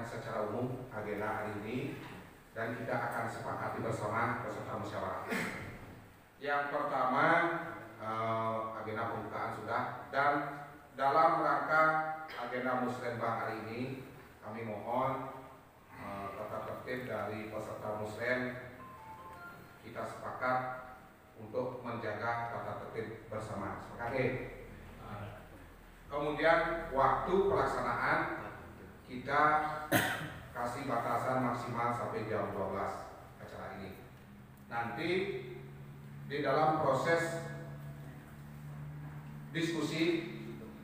Secara umum agenda hari ini dan kita akan sepakati bersama peserta musyawarah. Yang pertama agenda pembukaan sudah, dan dalam rangka agenda Musrembang hari ini kami mohon tata tertib dari peserta Musrem kita sepakat untuk menjaga tata tertib bersama. Sepakat. Kemudian waktu pelaksanaan kita kasih batasan maksimal sampai jam 12 acara ini. Nanti di dalam proses diskusi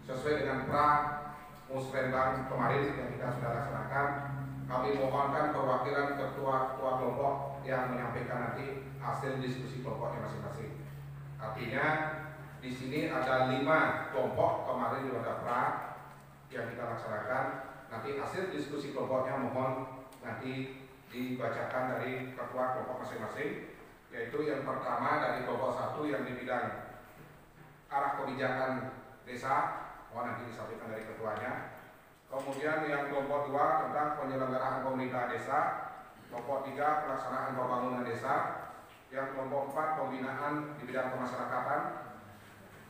sesuai dengan pra Musrembang kemarin yang kita sudah laksanakan, kami mohonkan perwakilan ketua-ketua kelompok yang menyampaikan nanti hasil diskusi kelompoknya masing-masing. Artinya di sini ada 5 kelompok kemarin di wadah pra yang kita laksanakan. Nanti hasil diskusi kelompoknya mohon nanti dibacakan dari ketua kelompok masing-masing, yaitu yang pertama dari kelompok 1 yang di bidang arah kebijakan desa, mohon nanti disampaikan dari ketuanya. Kemudian yang kelompok 2 tentang penyelenggaraan pemerintah desa, kelompok 3 pelaksanaan pembangunan desa, yang kelompok 4 pembinaan di bidang kemasyarakatan,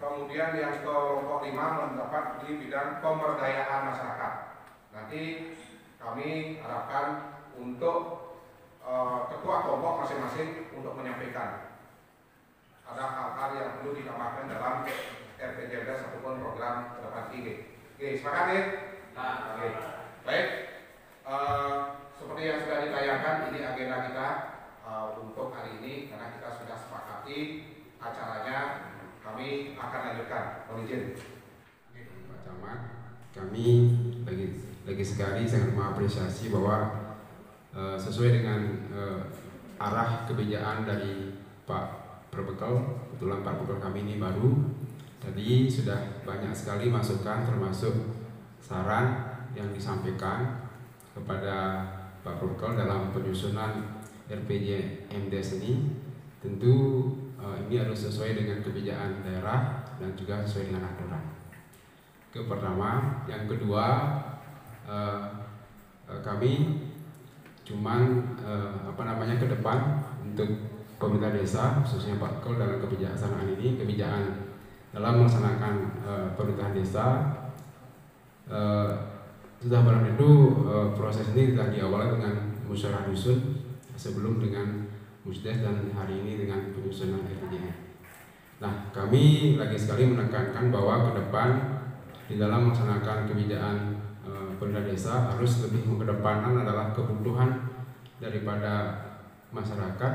kemudian yang kelompok 5 mendapat di bidang pemberdayaan masyarakat. Nanti kami harapkan untuk ketua kelompok masing-masing untuk menyampaikan ada hal-hal yang perlu ditambahkan dalam RPJMD ataupun program ke depan ini. Oke, sepakat ya? Oke. Baik, seperti yang sudah ditayangkan, ini agenda kita untuk hari ini karena kita sudah sepakati acaranya, kami akan lanjutkan. Mohon izin. Pak Camat, kami lagi sekali sangat mengapresiasi bahwa sesuai dengan arah kebijakan dari Pak Perbekal, kebetulan Pak Perbekal kami ini baru, tadi sudah banyak sekali masukan termasuk saran yang disampaikan kepada Pak Perbekal dalam penyusunan RPJMDes ini. Tentu ini harus sesuai dengan kebijakan daerah dan juga sesuai dengan aturan. Ke pertama, yang kedua, kami cuman ke depan untuk pemerintah desa khususnya Pak Kol dalam kebijaksanaan ini, kebijakan dalam melaksanakan pemerintahan desa sudah barang tentu proses ini telah diawali dengan musyawarah dusun sebelum dengan musdes dan hari ini dengan penyusunan RPJM. Nah, kami lagi sekali menekankan bahwa ke depan di dalam melaksanakan kebijakan pemerintah desa harus lebih mengedepankan adalah kebutuhan daripada masyarakat,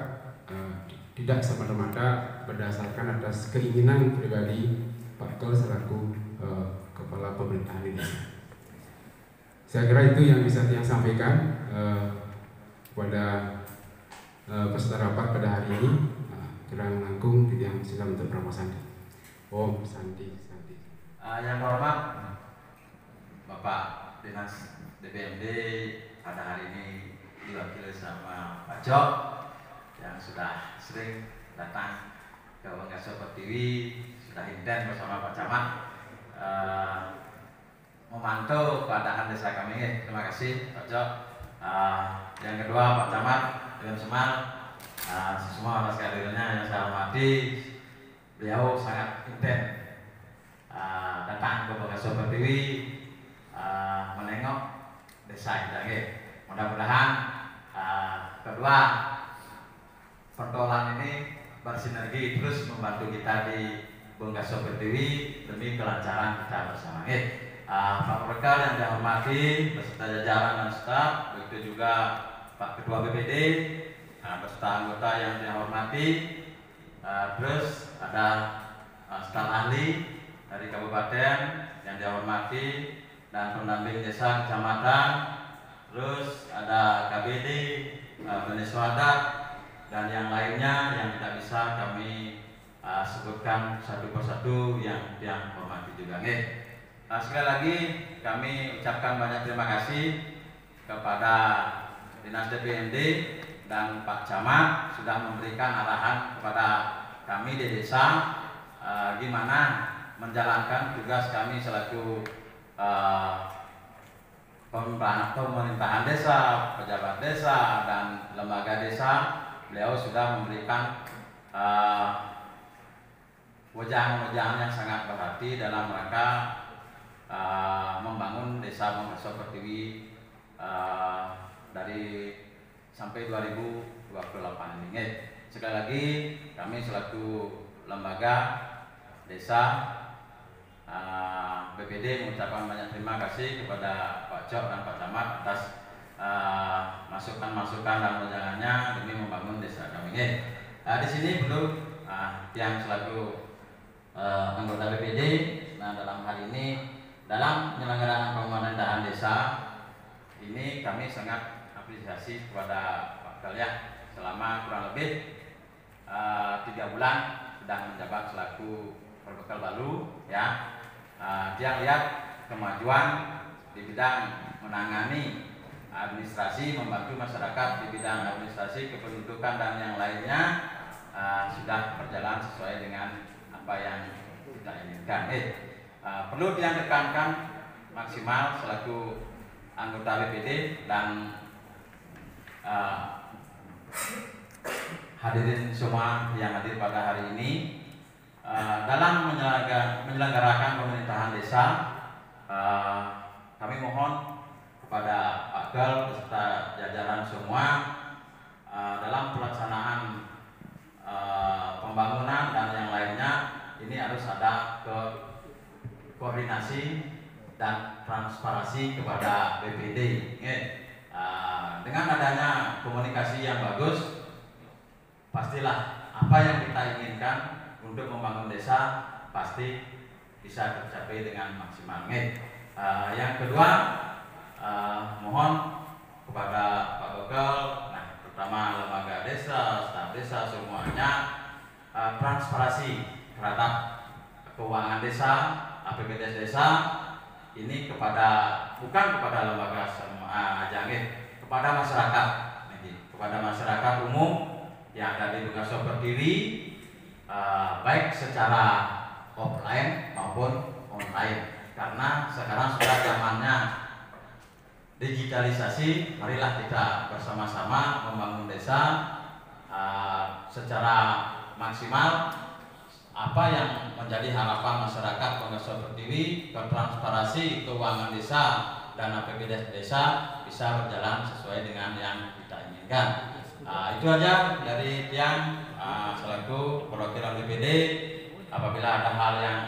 tidak semata-mata berdasarkan atas keinginan pribadi Pak Kel selaku kepala pemerintahan di desa. Saya kira itu yang bisa saya sampaikan pada peserta rapat pada hari ini. Kurang langkung yang silakan untuk Brahma Sandi. Om Santi. Yang terhormat Bapak Dinas DPMD pada hari ini diwakili sama Pak Jok yang sudah sering datang ke Bengkaso Pertiwi, sudah intens bersama Pak Camat memantau keadaan desa kami. Terima kasih Pak Jok. Yang kedua Pak Camat Dewan Semal, semua atas kehadirannya yang saya hormati. Beliau sangat intens datang ke Bengkaso Pertiwi menengok desa kita. Mudah-mudahan kedua pertolongan ini bersinergi terus membantu kita di Bengkaso Pertiwi demi kelancaran kita bersama. Pak Rekal yang saya hormati beserta jajaran dan staf, begitu juga Pak Ketua BPD beserta anggota yang saya hormati, terus ada staf ahli dari kabupaten yang saya hormati dan pendamping desa kecamatan, terus ada KBD, Beneswadat dan yang lainnya yang tidak bisa kami sebutkan satu persatu yang hormati juga. Sekali lagi kami ucapkan banyak terima kasih kepada Dinas DPMD dan Pak Camat sudah memberikan arahan kepada kami di desa gimana menjalankan tugas kami selaku pemerintahan desa, pejabat desa dan lembaga desa. Beliau sudah memberikan wejangan-wejangan yang sangat berarti dalam rangka membangun desa Bengkaso Pertiwi dari sampai 2028 ini. Sekali lagi kami selaku lembaga desa BPD mengucapkan banyak terima kasih kepada Pak Jok dan Pak Camat atas masukan-masukan dan wejangannya demi membangun desa kami. Di sini perlu yang selaku anggota BPD, nah dalam hal ini dalam penyelenggaraan pemerintahan desa ini kami sangat apresiasi kepada Pak Kelya selama kurang lebih 3 bulan sedang menjabat selaku perbekal baru ya. Dia lihat kemajuan di bidang menangani administrasi, membantu masyarakat di bidang administrasi, kependudukan dan yang lainnya sudah berjalan sesuai dengan apa yang kita inginkan. Perlu dia tekankan maksimal selaku anggota BPD dan hadirin semua yang hadir pada hari ini dalam menyelenggarakan pemerintahan desa. Kami mohon kepada Pak Gal beserta jajaran semua dalam pelaksanaan pembangunan dan yang lainnya ini harus ada koordinasi dan transparansi kepada BPD. Dengan adanya komunikasi yang bagus, pastilah apa yang kita inginkan untuk membangun desa pasti bisa tercapai dengan maksimal. Yang kedua, mohon kepada Pak Bekal, terutama lembaga desa, staf desa semuanya transparansi terhadap keuangan desa, APBD desa ini bukan kepada lembaga semua kepada masyarakat, kepada masyarakat umum yang ada di Bengkaso Pertiwi, baik secara offline maupun online, karena sekarang sudah zamannya digitalisasi. Marilah kita bersama-sama membangun desa secara maksimal. Apa yang menjadi harapan masyarakat Bengkaso Pertiwi, transparansi keuangan desa dan APBD desa bisa berjalan sesuai dengan yang kita inginkan. Itu aja dari Tiang selaku perwakilan BPD. Apabila ada hal yang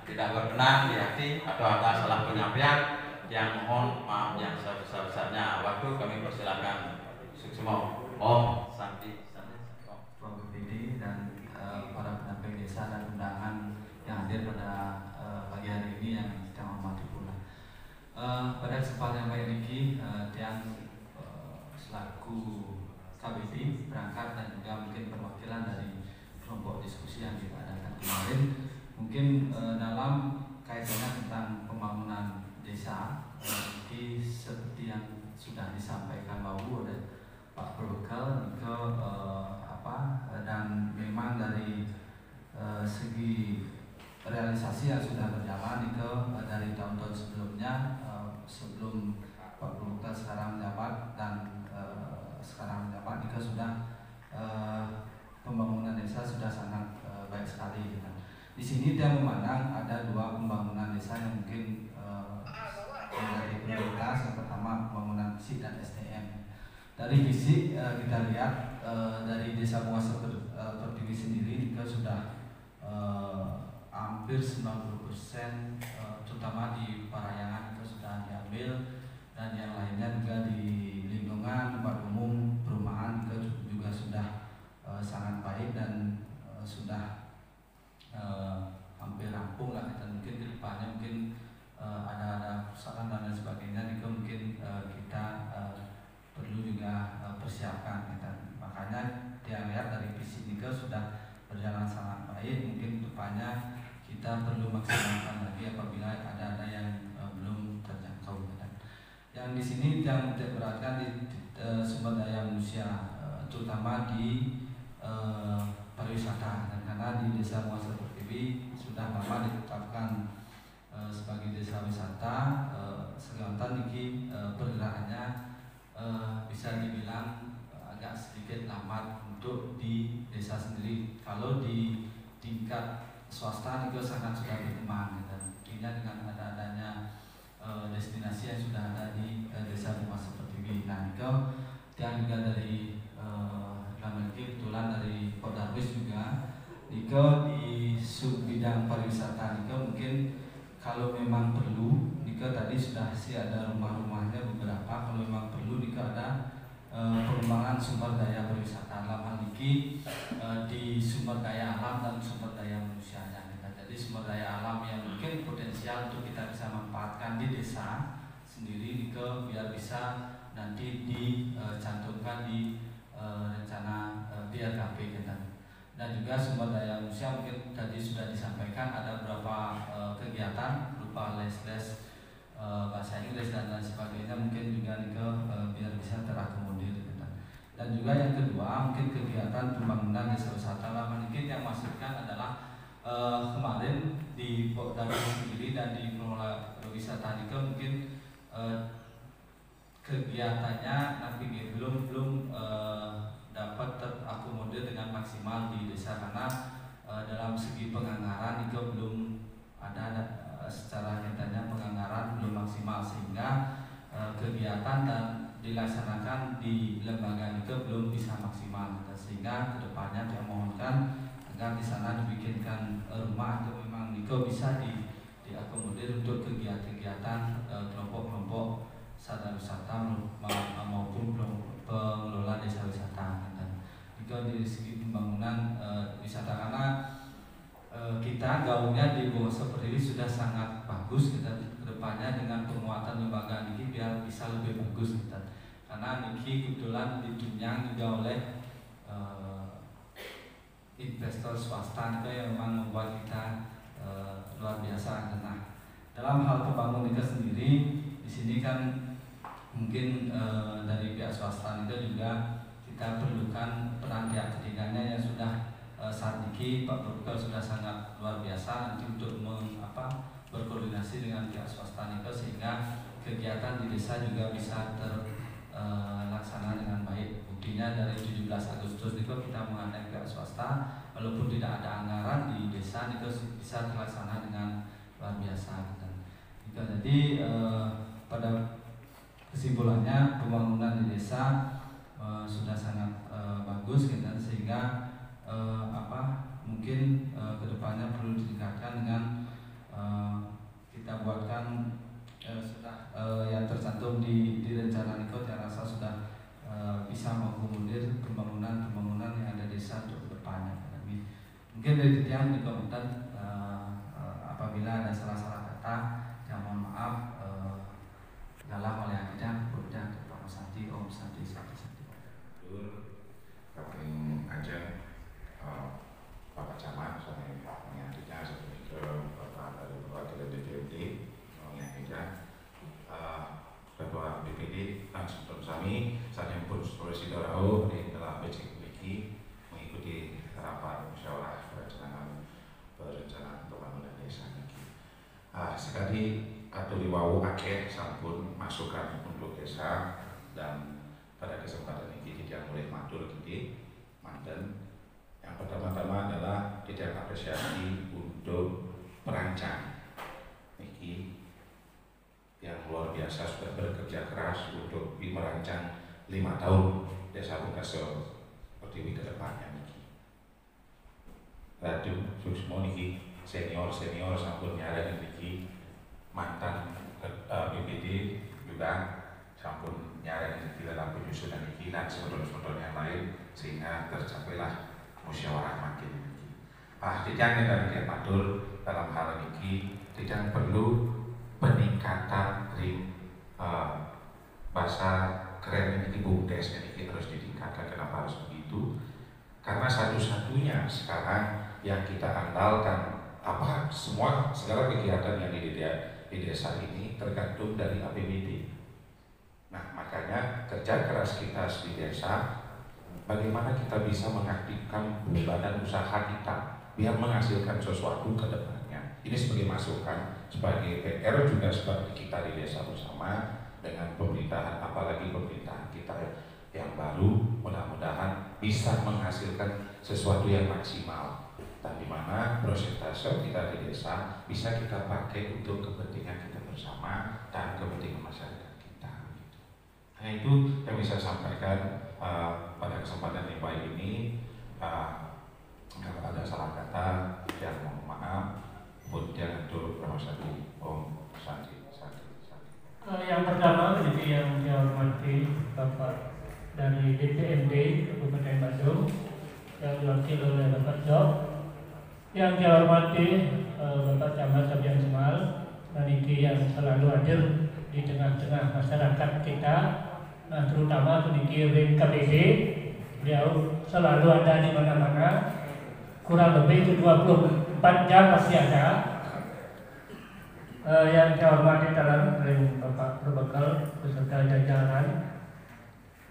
tidak berkenan di hati atau ada salah penyampaian, yang mohon maaf yang sebesar-besarnya. Waktu kami persilakan Suksmo Om Santi Ketua BPD dan para pendamping desa dan undangan yang hadir pada pagi hari ini yang kita hormati pula. Pada kesempatan yang baik ini, Tiang selaku KBD berangkat dan juga mungkin perwakilan dari kelompok diskusi yang kita adakan kemarin, mungkin dalam kaitannya tentang pembangunan desa, jadi seperti yang sudah disampaikan bahwa oleh Pak Prokal ke dan memang dari segi realisasi yang sudah berjalan itu dari tahun-tahun sebelumnya, sebelum Pak Prokal sekarang menjabat dan sekarang menjabat itu sudah pembangunan desa sudah sangat baik sekali. Di sini dia memandang ada dua pembangunan desa yang mungkin menjadi prioritas. Yang pertama pembangunan fisik dan SDM. Dari fisik kita lihat dari Desa Muasa Pertiwi sendiri itu sudah hampir 90%, terutama di Parayangan itu sudah diambil, dan yang lainnya juga di lingkungan tempat umum perumahan itu juga sudah sangat baik dan sudah hampir rampung lah. Dan mungkin kedepannya mungkin ada kerusakan dan lain sebagainya itu mungkin kita perlu juga persiapkan. Makanya dia lihat dari visi ini sudah berjalan sangat baik. Mungkin depannya kita perlu maksimalkan lagi apabila ada yang belum terjangkau. Yang di sini yang diperhatikan di sumber daya manusia, terutama di pariwisata. Dan karena di Desa Muasa Pertiwi sudah lama ditetapkan sebagai desa wisata, Segantan ini pergerakannya bisa dibilang agak sedikit lambat untuk di desa sendiri. Kalau di tingkat swasta itu sangat sudah berkembang, dan tentunya dengan adanya destinasi yang sudah ada di Desa Muasa Pertiwi. Nah, itu yang juga dari kebetulan dari Pak Darwis juga Niko di sub bidang pariwisata. Niko mungkin kalau memang perlu, Niko tadi sudah sih ada rumah-rumahnya beberapa. Kalau memang perlu, Niko ada pengembangan sumber daya pariwisata. Dalam hal ini di sumber daya alam dan sumber daya manusianya. Jadi sumber daya alam yang mungkin potensial untuk kita bisa manfaatkan di desa sendiri, Niko biar bisa nanti dicantumkan di rencana BRKP kita. Dan juga sumber daya manusia mungkin tadi sudah disampaikan ada beberapa kegiatan berupa les-les bahasa Inggris dan lain sebagainya, mungkin juga biar bisa terakomodir. Dan juga yang kedua mungkin kegiatan pembangunan desa wisata. Mungkin yang masukkan adalah kemarin di Pokdam sendiri dan di pengelola wisata itu mungkin kegiatannya nanti belum dapat terakomodir dengan maksimal di desa, karena dalam segi penganggaran itu belum ada secara nyatanya penganggaran belum maksimal, sehingga kegiatan dan dilaksanakan di lembaga itu belum bisa maksimal. Sehingga kedepannya dia mohonkan agar di sana dibikinkan rumah atau memang itu bisa diakomodir untuk kegiatan-kegiatan kelompok-kelompok sadar wisata maupun pengelola desa wisata. Itu dari segi pembangunan wisata, karena kita gaungnya di Muasa Pertiwi sudah sangat bagus. Kita kedepannya dengan penguatan lembaga ini biar bisa lebih bagus kita. Karena Niki kebetulan ditunjang juga oleh investor swasta itu yang memang membuat kita luar biasa. Nah, dalam hal pembangunan itu sendiri di sini kan mungkin dari pihak swasta itu juga kita perlukan peran pihak ketiganya yang sudah saat ini Pak Prokal sudah sangat luar biasa nanti untuk berkoordinasi dengan pihak swasta itu, sehingga kegiatan di desa juga bisa terlaksana dengan baik. Buktinya dari 17 Agustus itu kita mengandalkan pihak swasta, walaupun tidak ada anggaran di desa itu bisa terlaksana dengan luar biasa. Jadi pada kesimpulannya pembangunan di desa sudah sangat bagus gitu, sehingga mungkin kedepannya perlu ditingkatkan dengan kita buatkan sudah yang tercantum di rencana Nikot yang rasa sudah bisa mengakomodir pembangunan yang ada desa untuk kedepannya. Mungkin dari tiang juga kemudian apabila ada salah-salah kata, yang mohon maaf dalam oleh akhirnya kemudian Pak Santi, Om Santi. Kapten Ajeng, Bapak Camat, saya menyantinya seperti ke Bapak dari Perwakilan DPRD, menyantinya Ketua DPD langsung kami, saya pun Sulawesi Dorao di dalam BCK mengikuti rapat musyawarah perencanaan pembangunan desa ini. Sekali atau diwawu akhir sampun masukan untuk desa, dan pada kesempatan ini kita mulai matur di manten. Yang pertama-tama adalah kita apresiasi untuk perancang Niki yang luar biasa sudah bekerja keras untuk merancang 5 tahun desa Bungkaso Pertiwi ke depannya Niki. Ratu Susmo Niki senior sampun nyara Niki, mantan BPD juga sampun nyara Niki dalam penyusunan Niki dan sebetulnya yang lain, sehingga tercapailah musyawarah makin Niki. Tidak dan dia matur dalam hal Niki tidak perlu peningkatan bahasa keren ini BUMDes ini harus ditingkatkan. Kenapa harus begitu? Karena satu-satunya sekarang yang kita andalkan segala kegiatan yang di desa ini tergantung dari APBD. Nah, makanya kerja keras kita di desa, bagaimana kita bisa mengaktifkan badan usaha kita biar menghasilkan sesuatu ke depannya. Ini sebagai masukan, sebagai PR juga sebagai kita di desa bersama dengan pemerintahan, apalagi pemerintahan kita yang baru, mudah-mudahan bisa menghasilkan sesuatu yang maksimal. Dan di mana prosentase kita di desa bisa kita pakai untuk kepentingan kita bersama dan kepentingan masyarakat kita. Nah, itu yang bisa saya sampaikan pada kesempatan yang baik ini. Kalau ada salah kata, yang mohon maaf. Kemudian untuk Bapak Santi, Om Santi. Yang pertama, jadi yang dihormati Bapak dari DPRD Kabupaten Bandung yang diwakili oleh Bapak Job, yang dihormati Bapak Camat Sabian Semal, dan ini yang selalu hadir di tengah-tengah masyarakat kita, nah terutama peniki KBD, beliau selalu ada di mana-mana, kurang lebih 24 jam masih ada. Yang saya hormati dalam Bapak Berbekal beserta jajaran,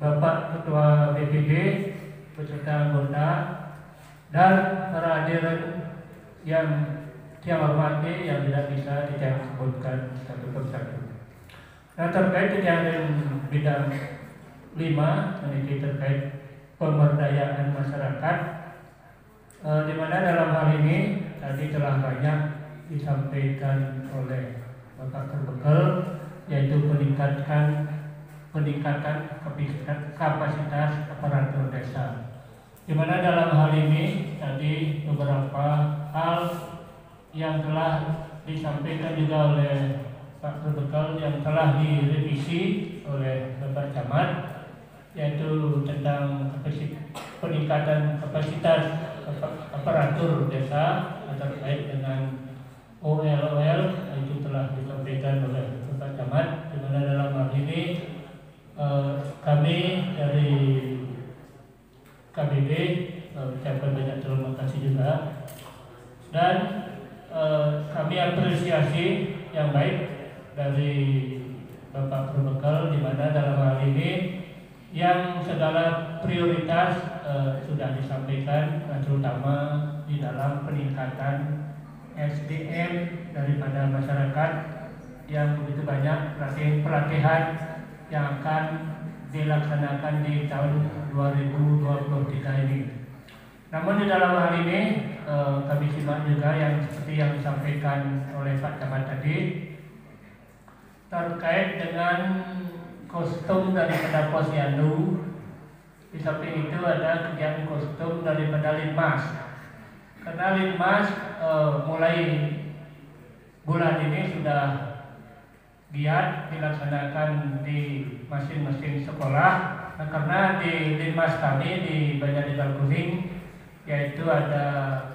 Bapak Ketua BPD beserta anggota, dan para hadirin yang saya hormati yang tidak bisa saya sebutkan satu persatu. Nah, terkait dengan bidang 5, ini terkait pemberdayaan masyarakat, di mana dalam hal ini tadi telah banyak disampaikan oleh Bapak Berbekal, yaitu peningkatan kapasitas aparatur desa. Di mana dalam hal ini tadi beberapa hal yang telah disampaikan juga oleh Pak Berbekal yang telah direvisi oleh Bapak Camat, yaitu tentang peningkatan kapasitas aparatur desa terkait dengan OL itu telah disampaikan oleh Bapak Camat, di mana dalam hal ini kami dari KBD ucapkan banyak terima kasih juga, dan kami apresiasi yang baik dari Bapak Berbekal, di mana dalam hal ini yang segala prioritas sudah disampaikan, terutama di dalam peningkatan SDM daripada masyarakat yang begitu banyak, pelatihan yang akan dilaksanakan di tahun 2023 ini. Namun di dalam hal ini kami simak juga yang seperti yang disampaikan oleh Pak Camat tadi terkait dengan kostum daripada Posyandu. Di samping itu ada kegiatan kostum daripada Linmas. Karena Linmas mulai bulan ini sudah giat dilaksanakan di masing-masing sekolah. Nah, karena di Linmas kami di Banjar Tegal Kuning yaitu ada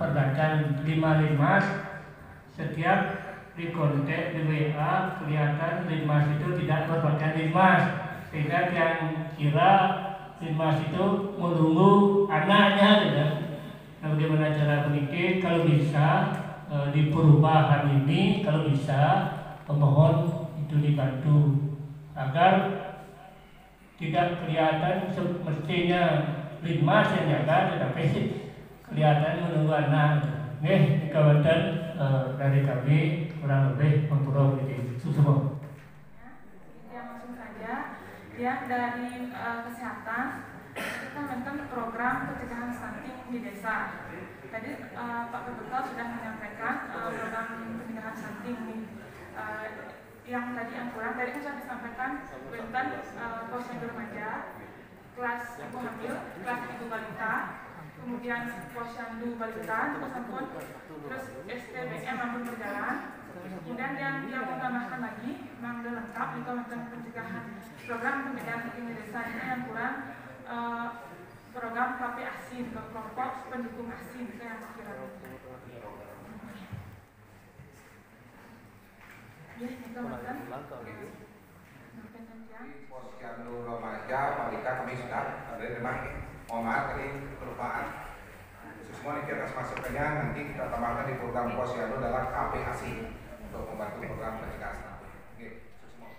pergantian 5 Linmas, setiap di kontak di WA kelihatan Linmas itu tidak berpakaian Linmas, sehingga yang kira Linmas itu menunggu anaknya gitu. Nah, bagaimana cara berpikir kalau bisa di perubahan ini, kalau bisa pemohon itu dibantu agar tidak kelihatan semestinya Linmas yang jaga, tetapi kelihatan menunggu anak. Nih, kawan-kawan dari kami kurang lebih memperoleh di Susumo. Yang langsung saja, yang dari kesehatan kita melakukan program pencegahan stunting di desa. Tadi Pak Bebekel sudah menyampaikan program pencegahan stunting ini. Yang tadi yang kurang, tadi sudah disampaikan tentang posyandu remaja, kelas ibu hamil, kelas ibu balita, kemudian posyandu balita, terus STBM mampu berjalan. Kemudian yang mau tambahkan lagi, memang sudah lengkap itu tentang pencegahan program pencegahan stunting di desa. Ini yang kurang program KP ASIN, kelompok pendukung ASIN, itu yang kira. Ya, itu makan. Posyandu remaja, balita kami sudah ada memang mohon maaf tadi kelupaan. Semua ini atas masukannya nanti kita tambahkan di program posyandu dalam KPAC untuk membantu program pencegahan stunting. Oke, semua.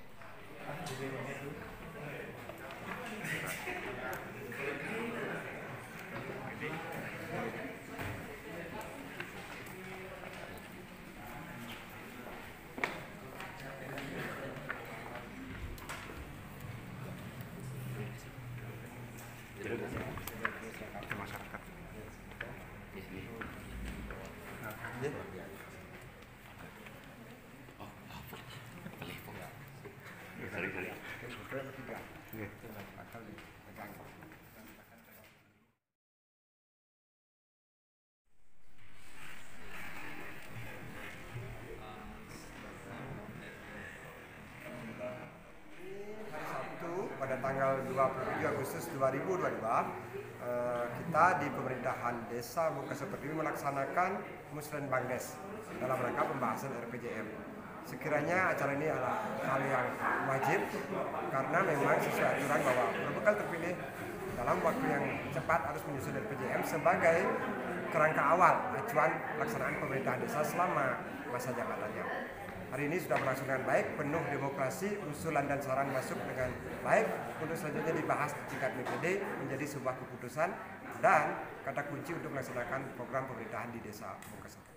Pada tanggal 27 Agustus 2022 kita di pemerintahan desa Bungkaso Pertiwi melaksanakan Musren Bangdes dalam rangka pembahasan RPJM. Sekiranya acara ini adalah hal yang wajib karena memang sesuai aturan bahwa berbekal terpilih dalam waktu yang cepat harus menyusun RPJM sebagai kerangka awal acuan pelaksanaan pemerintahan desa selama masa jabatannya. Hari ini sudah berlangsung dengan baik, penuh demokrasi, usulan dan saran masuk dengan baik untuk selanjutnya dibahas di tingkat DPD menjadi sebuah keputusan dan kata kunci untuk melaksanakan program pemerintahan di desa Bungkaso.